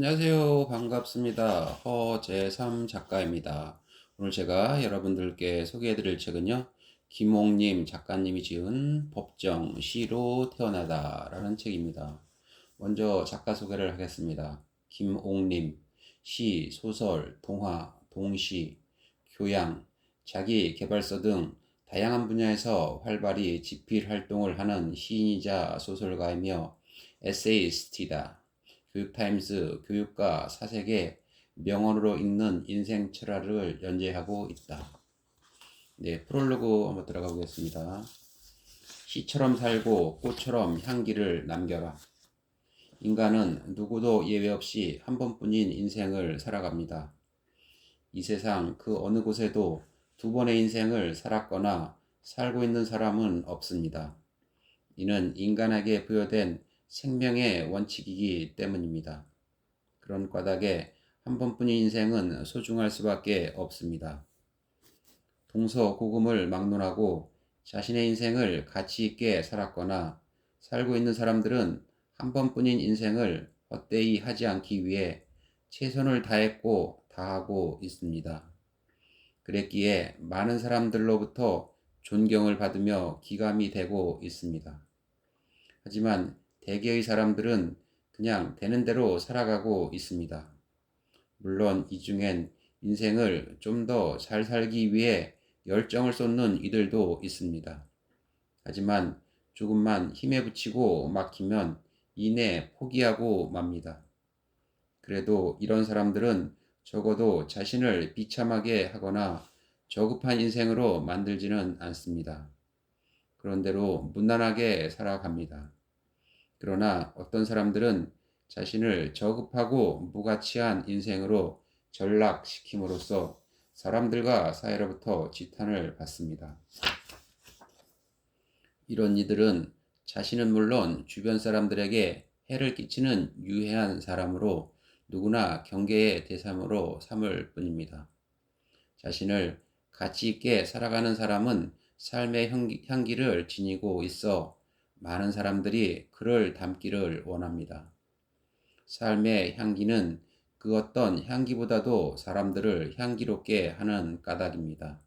안녕하세요. 반갑습니다. 허재삼 작가입니다. 오늘 제가 여러분들께 소개해드릴 책은요, 김옥님 작가님이 지은 법정 시로 태어나다 라는 책입니다. 먼저 작가 소개를 하겠습니다. 김옥님, 시, 소설, 동화, 동시, 교양, 자기 개발서 등 다양한 분야에서 활발히 집필 활동을 하는 시인이자 소설가이며 에세이스트이다. 교육타임스 교육과 사색의 명언으로 읽는 인생 철학을 연재하고 있다. 네, 프롤로그 한번 들어가 보겠습니다. 시처럼 살고 꽃처럼 향기를 남겨라. 인간은 누구도 예외 없이 한 번뿐인 인생을 살아갑니다. 이 세상 그 어느 곳에도 두 번의 인생을 살았거나 살고 있는 사람은 없습니다. 이는 인간에게 부여된 생명의 원칙이기 때문입니다. 그런 까닭에 한 번뿐인 인생은 소중할 수밖에 없습니다. 동서고금을 막론하고 자신의 인생을 가치 있게 살았거나 살고 있는 사람들은 한 번뿐인 인생을 헛되이 하지 않기 위해 최선을 다했고 다하고 있습니다. 그랬기에 많은 사람들로부터 존경을 받으며 기감이 되고 있습니다. 하지만 대개의 사람들은 그냥 되는 대로 살아가고 있습니다. 물론 이 중엔 인생을 좀 더 잘 살기 위해 열정을 쏟는 이들도 있습니다. 하지만 조금만 힘에 부치고 막히면 이내 포기하고 맙니다. 그래도 이런 사람들은 적어도 자신을 비참하게 하거나 저급한 인생으로 만들지는 않습니다. 그런대로 문란하게 살아갑니다. 그러나 어떤 사람들은 자신을 저급하고 무가치한 인생으로 전락시킴으로써 사람들과 사회로부터 지탄을 받습니다. 이런 이들은 자신은 물론 주변 사람들에게 해를 끼치는 유해한 사람으로 누구나 경계의 대상으로 삼을 뿐입니다. 자신을 가치 있게 살아가는 사람은 삶의 향기를 지니고 있어 많은 사람들이 그를 닮기를 원합니다. 삶의 향기는 그 어떤 향기보다도 사람들을 향기롭게 하는 까닭입니다.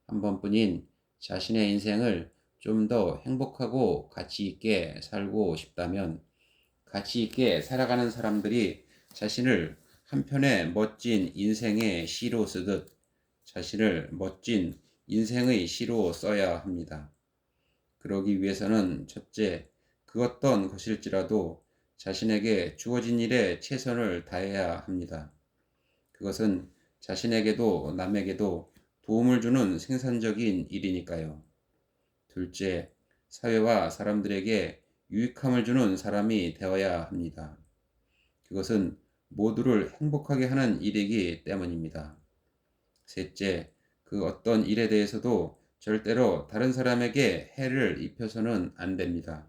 한 번뿐인 자신의 인생을 좀 더 행복하고 가치 있게 살고 싶다면 가치 있게 살아가는 사람들이 자신을 한편의 멋진 인생의 시로 쓰듯 자신을 멋진 인생의 시로 써야 합니다. 그러기 위해서는 첫째, 그 어떤 것일지라도 자신에게 주어진 일에 최선을 다해야 합니다. 그것은 자신에게도 남에게도 도움을 주는 생산적인 일이니까요. 둘째, 사회와 사람들에게 유익함을 주는 사람이 되어야 합니다. 그것은 모두를 행복하게 하는 일이기 때문입니다. 셋째, 그 어떤 일에 대해서도 절대로 다른 사람에게 해를 입혀서는 안 됩니다.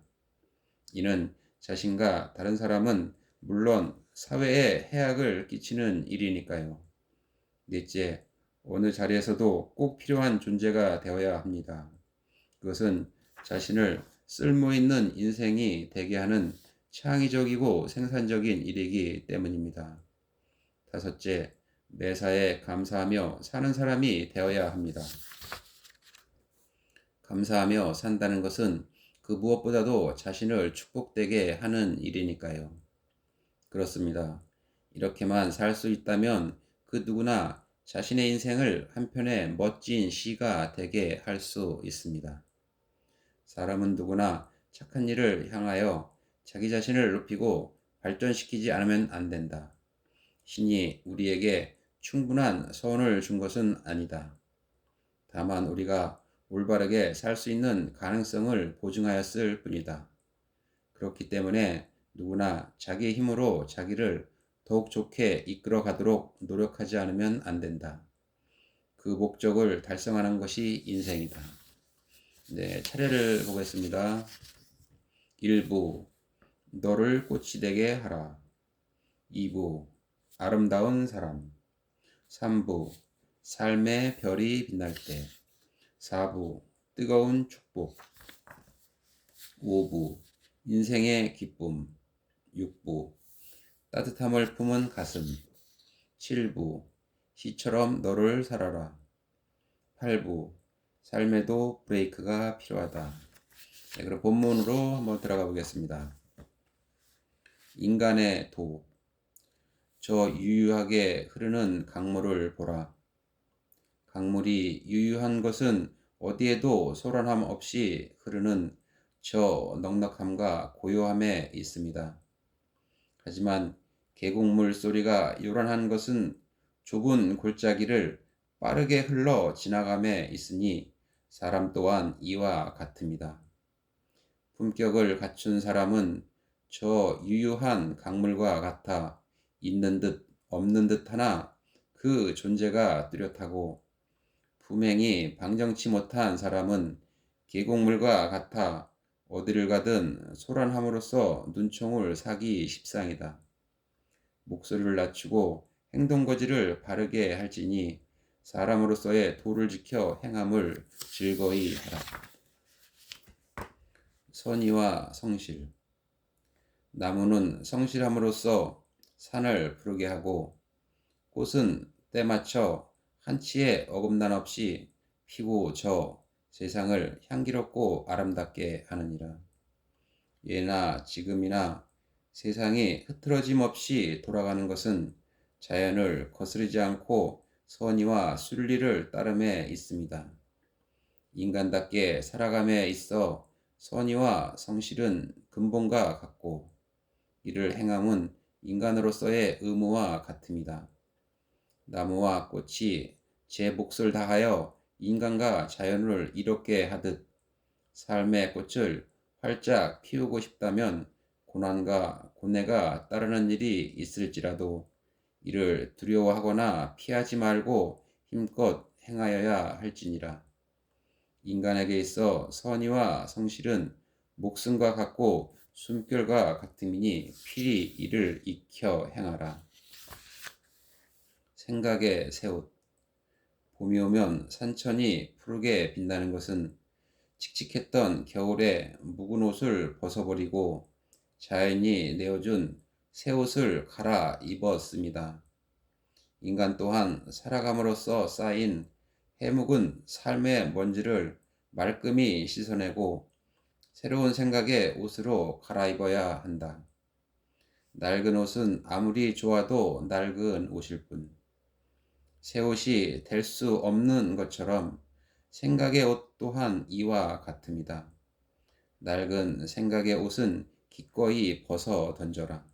이는 자신과 다른 사람은 물론 사회에 해악을 끼치는 일이니까요. 넷째, 어느 자리에서도 꼭 필요한 존재가 되어야 합니다. 그것은 자신을 쓸모있는 인생이 되게 하는 창의적이고 생산적인 일이기 때문입니다. 다섯째, 매사에 감사하며 사는 사람이 되어야 합니다. 감사하며 산다는 것은 그 무엇보다도 자신을 축복되게 하는 일이니까요. 그렇습니다. 이렇게만 살 수 있다면 그 누구나 자신의 인생을 한편의 멋진 시가 되게 할 수 있습니다. 사람은 누구나 착한 일을 향하여 자기 자신을 높이고 발전시키지 않으면 안 된다. 신이 우리에게 충분한 선을 준 것은 아니다. 다만 우리가 올바르게 살 수 있는 가능성을 보증하였을 뿐이다. 그렇기 때문에 누구나 자기의 힘으로 자기를 더욱 좋게 이끌어 가도록 노력하지 않으면 안 된다. 그 목적을 달성하는 것이 인생이다. 네, 차례를 보겠습니다. 1부, 너를 꽃이 되게 하라. 2부, 아름다운 사람. 3부, 삶의 별이 빛날 때. 4부, 뜨거운 축복. 5부, 인생의 기쁨. 6부, 따뜻함을 품은 가슴. 7부 시처럼 너를 살아라. 8부 삶에도 브레이크가 필요하다. 네, 그럼 본문으로 한번 들어가 보겠습니다. 인간의 도. 저 유유하게 흐르는 강물을 보라. 강물이 유유한 것은 어디에도 소란함 없이 흐르는 저 넉넉함과 고요함에 있습니다. 하지만 계곡물 소리가 요란한 것은 좁은 골짜기를 빠르게 흘러 지나감에 있으니 사람 또한 이와 같습니다. 품격을 갖춘 사람은 저 유유한 강물과 같아 있는 듯 없는 듯 하나 그 존재가 뚜렷하고, 품행이 방정치 못한 사람은 계곡물과 같아 어디를 가든 소란함으로써 눈총을 사기 십상이다. 목소리를 낮추고 행동거지를 바르게 할지니 사람으로서의 도를 지켜 행함을 즐거이 하라. 선의와 성실. 나무는 성실함으로써 산을 푸르게 하고, 꽃은 때맞춰 한치의 어긋남 없이 피고 저 세상을 향기롭고 아름답게 하느니라. 예나 지금이나 세상이 흐트러짐 없이 돌아가는 것은 자연을 거스르지 않고 선의와 순리를 따름에 있습니다. 인간답게 살아감에 있어 선의와 성실은 근본과 같고, 이를 행함은 인간으로서의 의무와 같습니다. 나무와 꽃이 제 몫을 다하여 인간과 자연을 이롭게 하듯 삶의 꽃을 활짝 피우고 싶다면 고난과 고뇌가 따르는 일이 있을지라도 이를 두려워하거나 피하지 말고 힘껏 행하여야 할지니라. 인간에게 있어 선의와 성실은 목숨과 같고 숨결과 같음이니 필히 이를 익혀 행하라. 생각의 새옷. 봄이 오면 산천이 푸르게 빛나는 것은 칙칙했던 겨울에 묵은 옷을 벗어버리고 자연이 내어준 새 옷을 갈아 입었습니다. 인간 또한 살아감으로써 쌓인 해묵은 삶의 먼지를 말끔히 씻어내고 새로운 생각의 옷으로 갈아입어야 한다. 낡은 옷은 아무리 좋아도 낡은 옷일 뿐, 새 옷이 될 수 없는 것처럼 생각의 옷 또한 이와 같습니다. 낡은 생각의 옷은 기꺼이 벗어 던져라.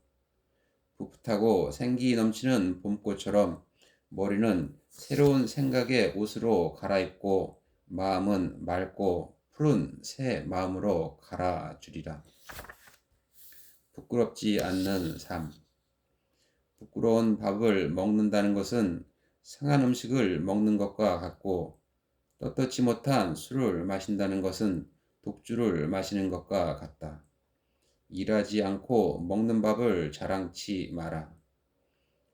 풋풋하고 생기 넘치는 봄꽃처럼 머리는 새로운 생각의 옷으로 갈아입고 마음은 맑고 푸른 새 마음으로 갈아주리라. 부끄럽지 않는 삶. 부끄러운 밥을 먹는다는 것은 상한 음식을 먹는 것과 같고, 떳떳지 못한 술을 마신다는 것은 독주를 마시는 것과 같다. 일하지 않고 먹는 밥을 자랑치 마라.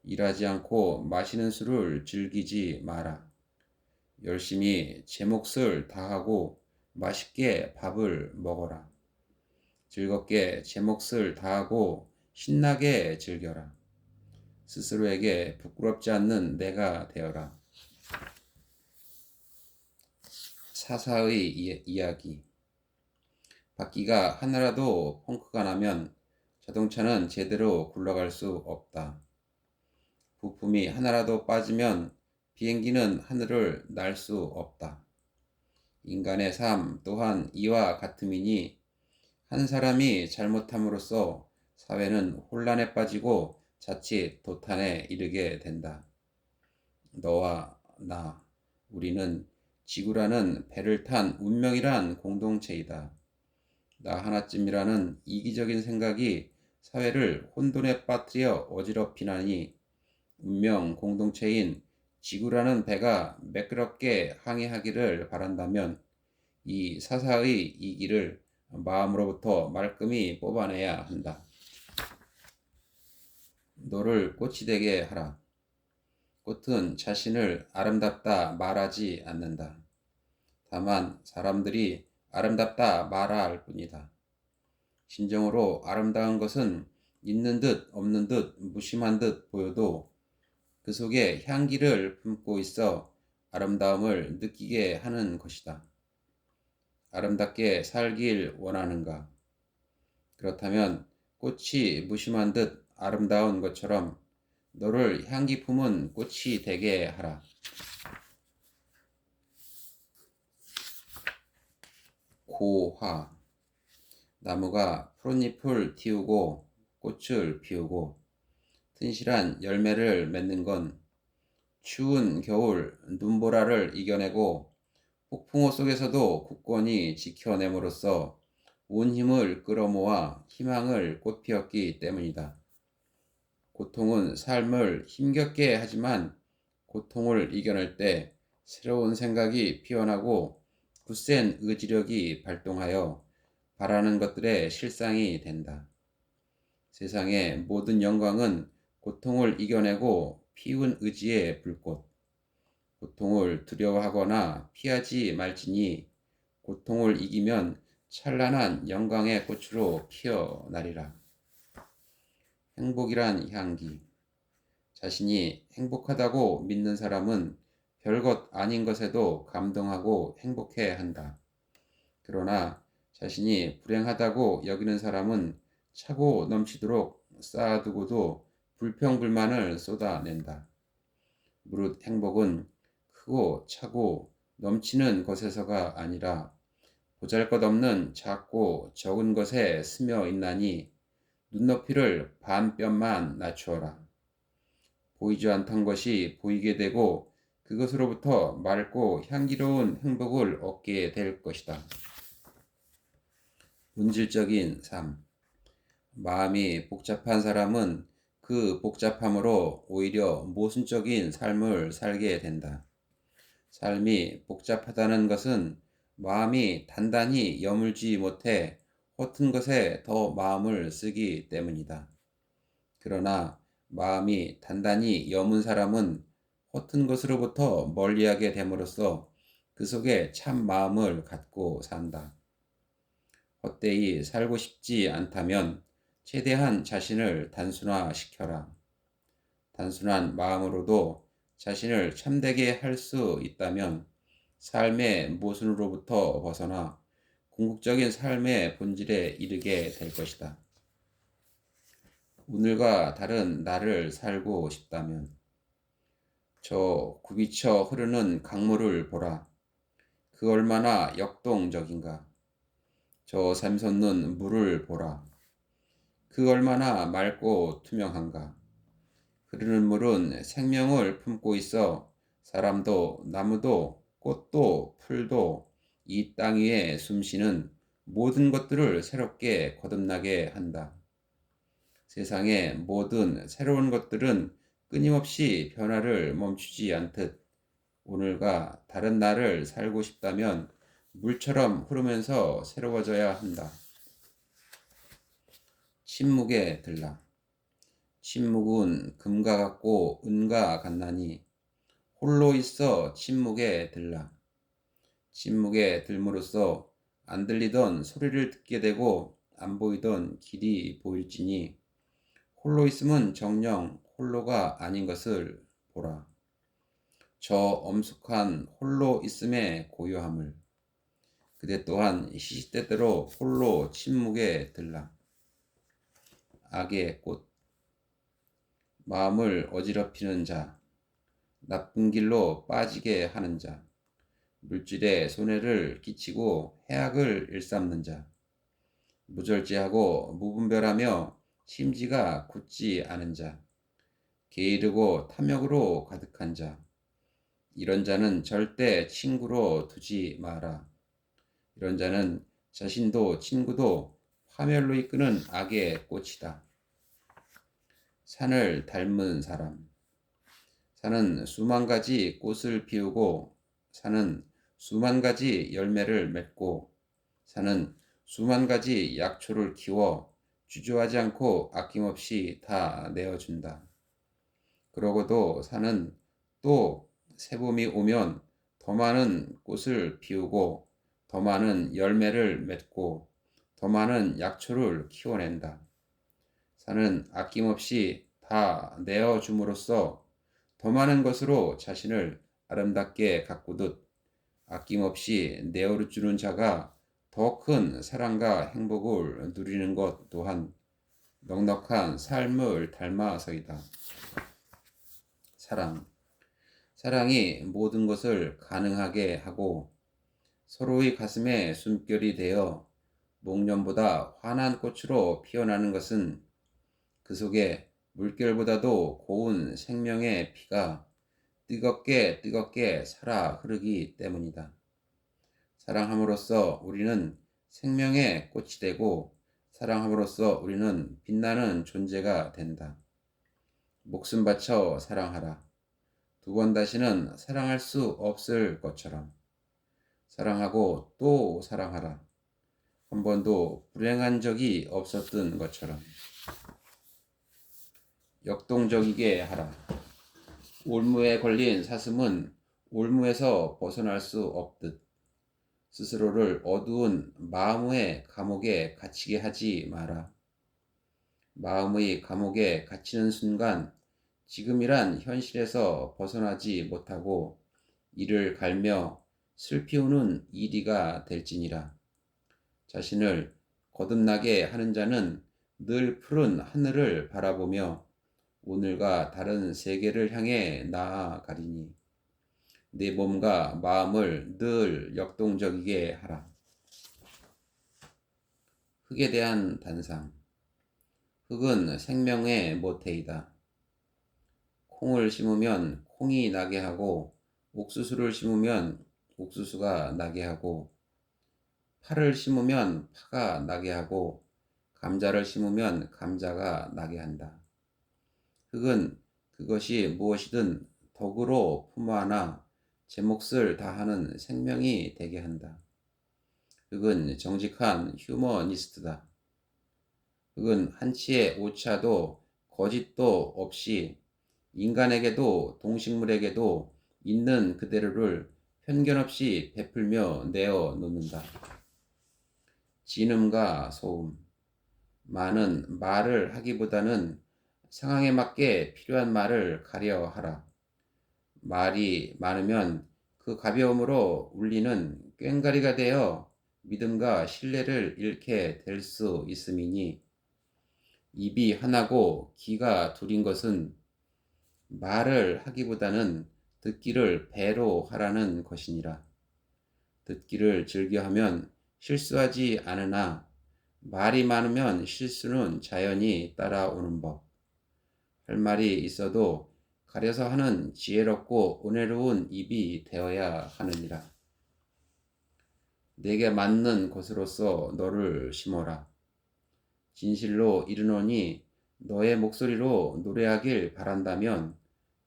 일하지 않고 마시는 술을 즐기지 마라. 열심히 제 몫을 다하고 맛있게 밥을 먹어라. 즐겁게 제 몫을 다하고 신나게 즐겨라. 스스로에게 부끄럽지 않는 내가 되어라. 사사의 이야기. 바퀴가 하나라도 펑크가 나면 자동차는 제대로 굴러갈 수 없다. 부품이 하나라도 빠지면 비행기는 하늘을 날 수 없다. 인간의 삶 또한 이와 같음이니 한 사람이 잘못함으로써 사회는 혼란에 빠지고 자칫 도탄에 이르게 된다. 너와 나, 우리는 지구라는 배를 탄 운명이란 공동체이다. 나 하나쯤이라는 이기적인 생각이 사회를 혼돈에 빠뜨려 어지럽히나니 운명 공동체인 지구라는 배가 매끄럽게 항해하기를 바란다면 이 사사의 이기를 마음으로부터 말끔히 뽑아내야 한다. 너를 꽃이 되게 하라. 꽃은 자신을 아름답다 말하지 않는다. 다만 사람들이 아름답다 말할 뿐이다. 진정으로 아름다운 것은 있는 듯 없는 듯 무심한 듯 보여도 그 속에 향기를 품고 있어 아름다움을 느끼게 하는 것이다. 아름답게 살길 원하는가? 그렇다면 꽃이 무심한 듯 아름다운 것처럼 너를 향기 품은 꽃이 되게 하라. 고화. 나무가 푸른잎을 틔우고 꽃을 피우고 튼실한 열매를 맺는 건 추운 겨울 눈보라를 이겨내고 폭풍우 속에서도 굳건히 지켜냄으로써 온 힘을 끌어모아 희망을 꽃피웠기 때문이다. 고통은 삶을 힘겹게 하지만 고통을 이겨낼 때 새로운 생각이 피어나고 굳센 의지력이 발동하여 바라는 것들의 실상이 된다. 세상의 모든 영광은 고통을 이겨내고 피운 의지의 불꽃. 고통을 두려워하거나 피하지 말지니 고통을 이기면 찬란한 영광의 꽃으로 피어나리라. 행복이란 향기. 자신이 행복하다고 믿는 사람은 별것 아닌 것에도 감동하고 행복해 한다. 그러나 자신이 불행하다고 여기는 사람은 차고 넘치도록 쌓아두고도 불평불만을 쏟아낸다. 무릇 행복은 크고 차고 넘치는 것에서가 아니라 보잘것없는 작고 적은 것에 스며 있나니 눈높이를 반 뼘만 낮추어라. 보이지 않던 것이 보이게 되고 그것으로부터 맑고 향기로운 행복을 얻게 될 것이다. 본질적인 삶. 마음이 복잡한 사람은 그 복잡함으로 오히려 모순적인 삶을 살게 된다. 삶이 복잡하다는 것은 마음이 단단히 여물지 못해 허튼 것에 더 마음을 쓰기 때문이다. 그러나 마음이 단단히 여문 사람은 허튼 것으로부터 멀리하게 됨으로써 그 속에 참 마음을 갖고 산다. 헛되이 살고 싶지 않다면 최대한 자신을 단순화시켜라. 단순한 마음으로도 자신을 참되게 할 수 있다면 삶의 모순으로부터 벗어나 궁극적인 삶의 본질에 이르게 될 것이다. 오늘과 다른 나를 살고 싶다면 저 굽이쳐 흐르는 강물을 보라. 그 얼마나 역동적인가. 저 샘솟는 물을 보라. 그 얼마나 맑고 투명한가. 흐르는 물은 생명을 품고 있어 사람도 나무도 꽃도 풀도 이 땅 위에 숨쉬는 모든 것들을 새롭게 거듭나게 한다. 세상의 모든 새로운 것들은 끊임없이 변화를 멈추지 않듯 오늘과 다른 날을 살고 싶다면 물처럼 흐르면서 새로워져야 한다. 침묵에 들라. 침묵은 금과 같고 은과 같나니 홀로 있어 침묵에 들라. 침묵에 들므로써 안 들리던 소리를 듣게 되고 안 보이던 길이 보일지니 홀로 있음은 정녕 홀로가 아닌 것을 보라. 저 엄숙한 홀로 있음의 고요함을 그대 또한 시시때때로 홀로 침묵에 들라. 악의 꽃. 마음을 어지럽히는 자, 나쁜 길로 빠지게 하는 자, 물질에 손해를 끼치고 해악을 일삼는 자, 무절제하고 무분별하며 심지가 굳지 않은 자, 게으르고 탐욕으로 가득한 자, 이런 자는 절대 친구로 두지 마라. 이런 자는 자신도 친구도 파멸로 이끄는 악의 꽃이다. 산을 닮은 사람. 산은 수만 가지 꽃을 피우고 산은 수만 가지 열매를 맺고 산은 수만 가지 약초를 키워 주저하지 않고 아낌없이 다 내어준다. 그러고도 산은 또 새봄이 오면 더 많은 꽃을 피우고 더 많은 열매를 맺고 더 많은 약초를 키워낸다. 산은 아낌없이 다 내어 줌으로써 더 많은 것으로 자신을 아름답게 가꾸듯 아낌없이 내어주는 자가 더 큰 사랑과 행복을 누리는 것 또한 넉넉한 삶을 닮아서이다. 사랑. 사랑이 모든 것을 가능하게 하고 서로의 가슴에 숨결이 되어 목련보다 환한 꽃으로 피어나는 것은 그 속에 물결보다도 고운 생명의 피가 뜨겁게 뜨겁게 살아 흐르기 때문이다. 사랑함으로써 우리는 생명의 꽃이 되고 사랑함으로써 우리는 빛나는 존재가 된다. 목숨 바쳐 사랑하라. 두 번 다시는 사랑할 수 없을 것처럼 사랑하고 또 사랑하라. 한 번도 불행한 적이 없었던 것처럼 역동적이게 하라. 올무에 걸린 사슴은 올무에서 벗어날 수 없듯 스스로를 어두운 마음의 감옥에 갇히게 하지 마라. 마음의 감옥에 갇히는 순간 지금이란 현실에서 벗어나지 못하고 이를 갈며 슬피우는 이리가 될지니라. 자신을 거듭나게 하는 자는 늘 푸른 하늘을 바라보며 오늘과 다른 세계를 향해 나아가리니 내 몸과 마음을 늘 역동적이게 하라. 흙에 대한 단상. 흙은 생명의 모태이다. 콩을 심으면 콩이 나게 하고 옥수수를 심으면 옥수수가 나게 하고 파를 심으면 파가 나게 하고 감자를 심으면 감자가 나게 한다. 흙은 그것이 무엇이든 덕으로 품어안아 제 몫을 다하는 생명이 되게 한다. 흙은 정직한 휴머니스트다. 흙은 한치의 오차도 거짓도 없이 인간에게도 동식물에게도 있는 그대로를 편견 없이 베풀며 내어 놓는다. 진음과 소음. 많은 말을 하기보다는 상황에 맞게 필요한 말을 가려 하라. 말이 많으면 그 가벼움으로 울리는 꽹과리가 되어 믿음과 신뢰를 잃게 될 수 있음이니 입이 하나고 귀가 둘인 것은 말을 하기보다는 듣기를 배로 하라는 것이니라. 듣기를 즐겨하면 실수하지 않으나 말이 많으면 실수는 자연히 따라오는 법. 할 말이 있어도 가려서 하는 지혜롭고 은혜로운 입이 되어야 하느니라. 내게 맞는 것으로서 너를 심어라. 진실로 이르노니 너의 목소리로 노래하길 바란다면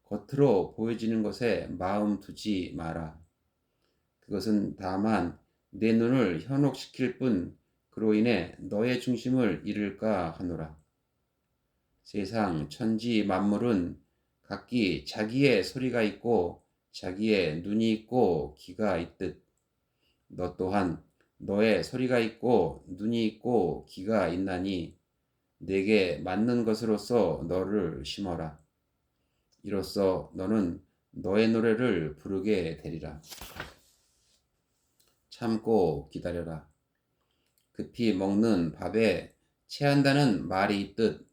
겉으로 보여지는 것에 마음 두지 마라. 그것은 다만 내 눈을 현혹시킬 뿐 그로 인해 너의 중심을 잃을까 하노라. 세상 천지 만물은 각기 자기의 소리가 있고 자기의 눈이 있고 귀가 있듯 너 또한 너의 소리가 있고 눈이 있고 귀가 있나니 내게 맞는 것으로서 너를 심어라. 이로써 너는 너의 노래를 부르게 되리라. 참고 기다려라. 급히 먹는 밥에 체한다는 말이 있듯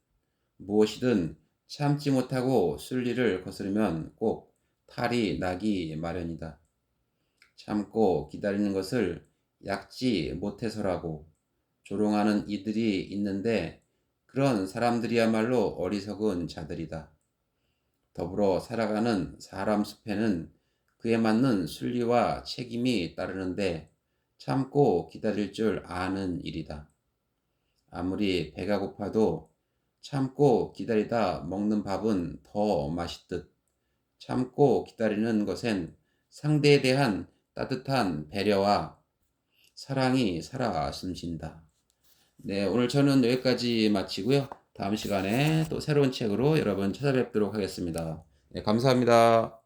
무엇이든 참지 못하고 순리를 거스르면 꼭 탈이 나기 마련이다. 참고 기다리는 것을 약지 못해서라고 조롱하는 이들이 있는데 그런 사람들이야말로 어리석은 자들이다. 더불어 살아가는 사람 숲에는 그에 맞는 순리와 책임이 따르는데 참고 기다릴 줄 아는 일이다. 아무리 배가 고파도 참고 기다리다 먹는 밥은 더 맛있듯 참고 기다리는 것엔 상대에 대한 따뜻한 배려와 사랑이 살아 숨쉰다. 네, 오늘 저는 여기까지 마치고요. 다음 시간에 또 새로운 책으로 여러분 찾아뵙도록 하겠습니다. 네, 감사합니다.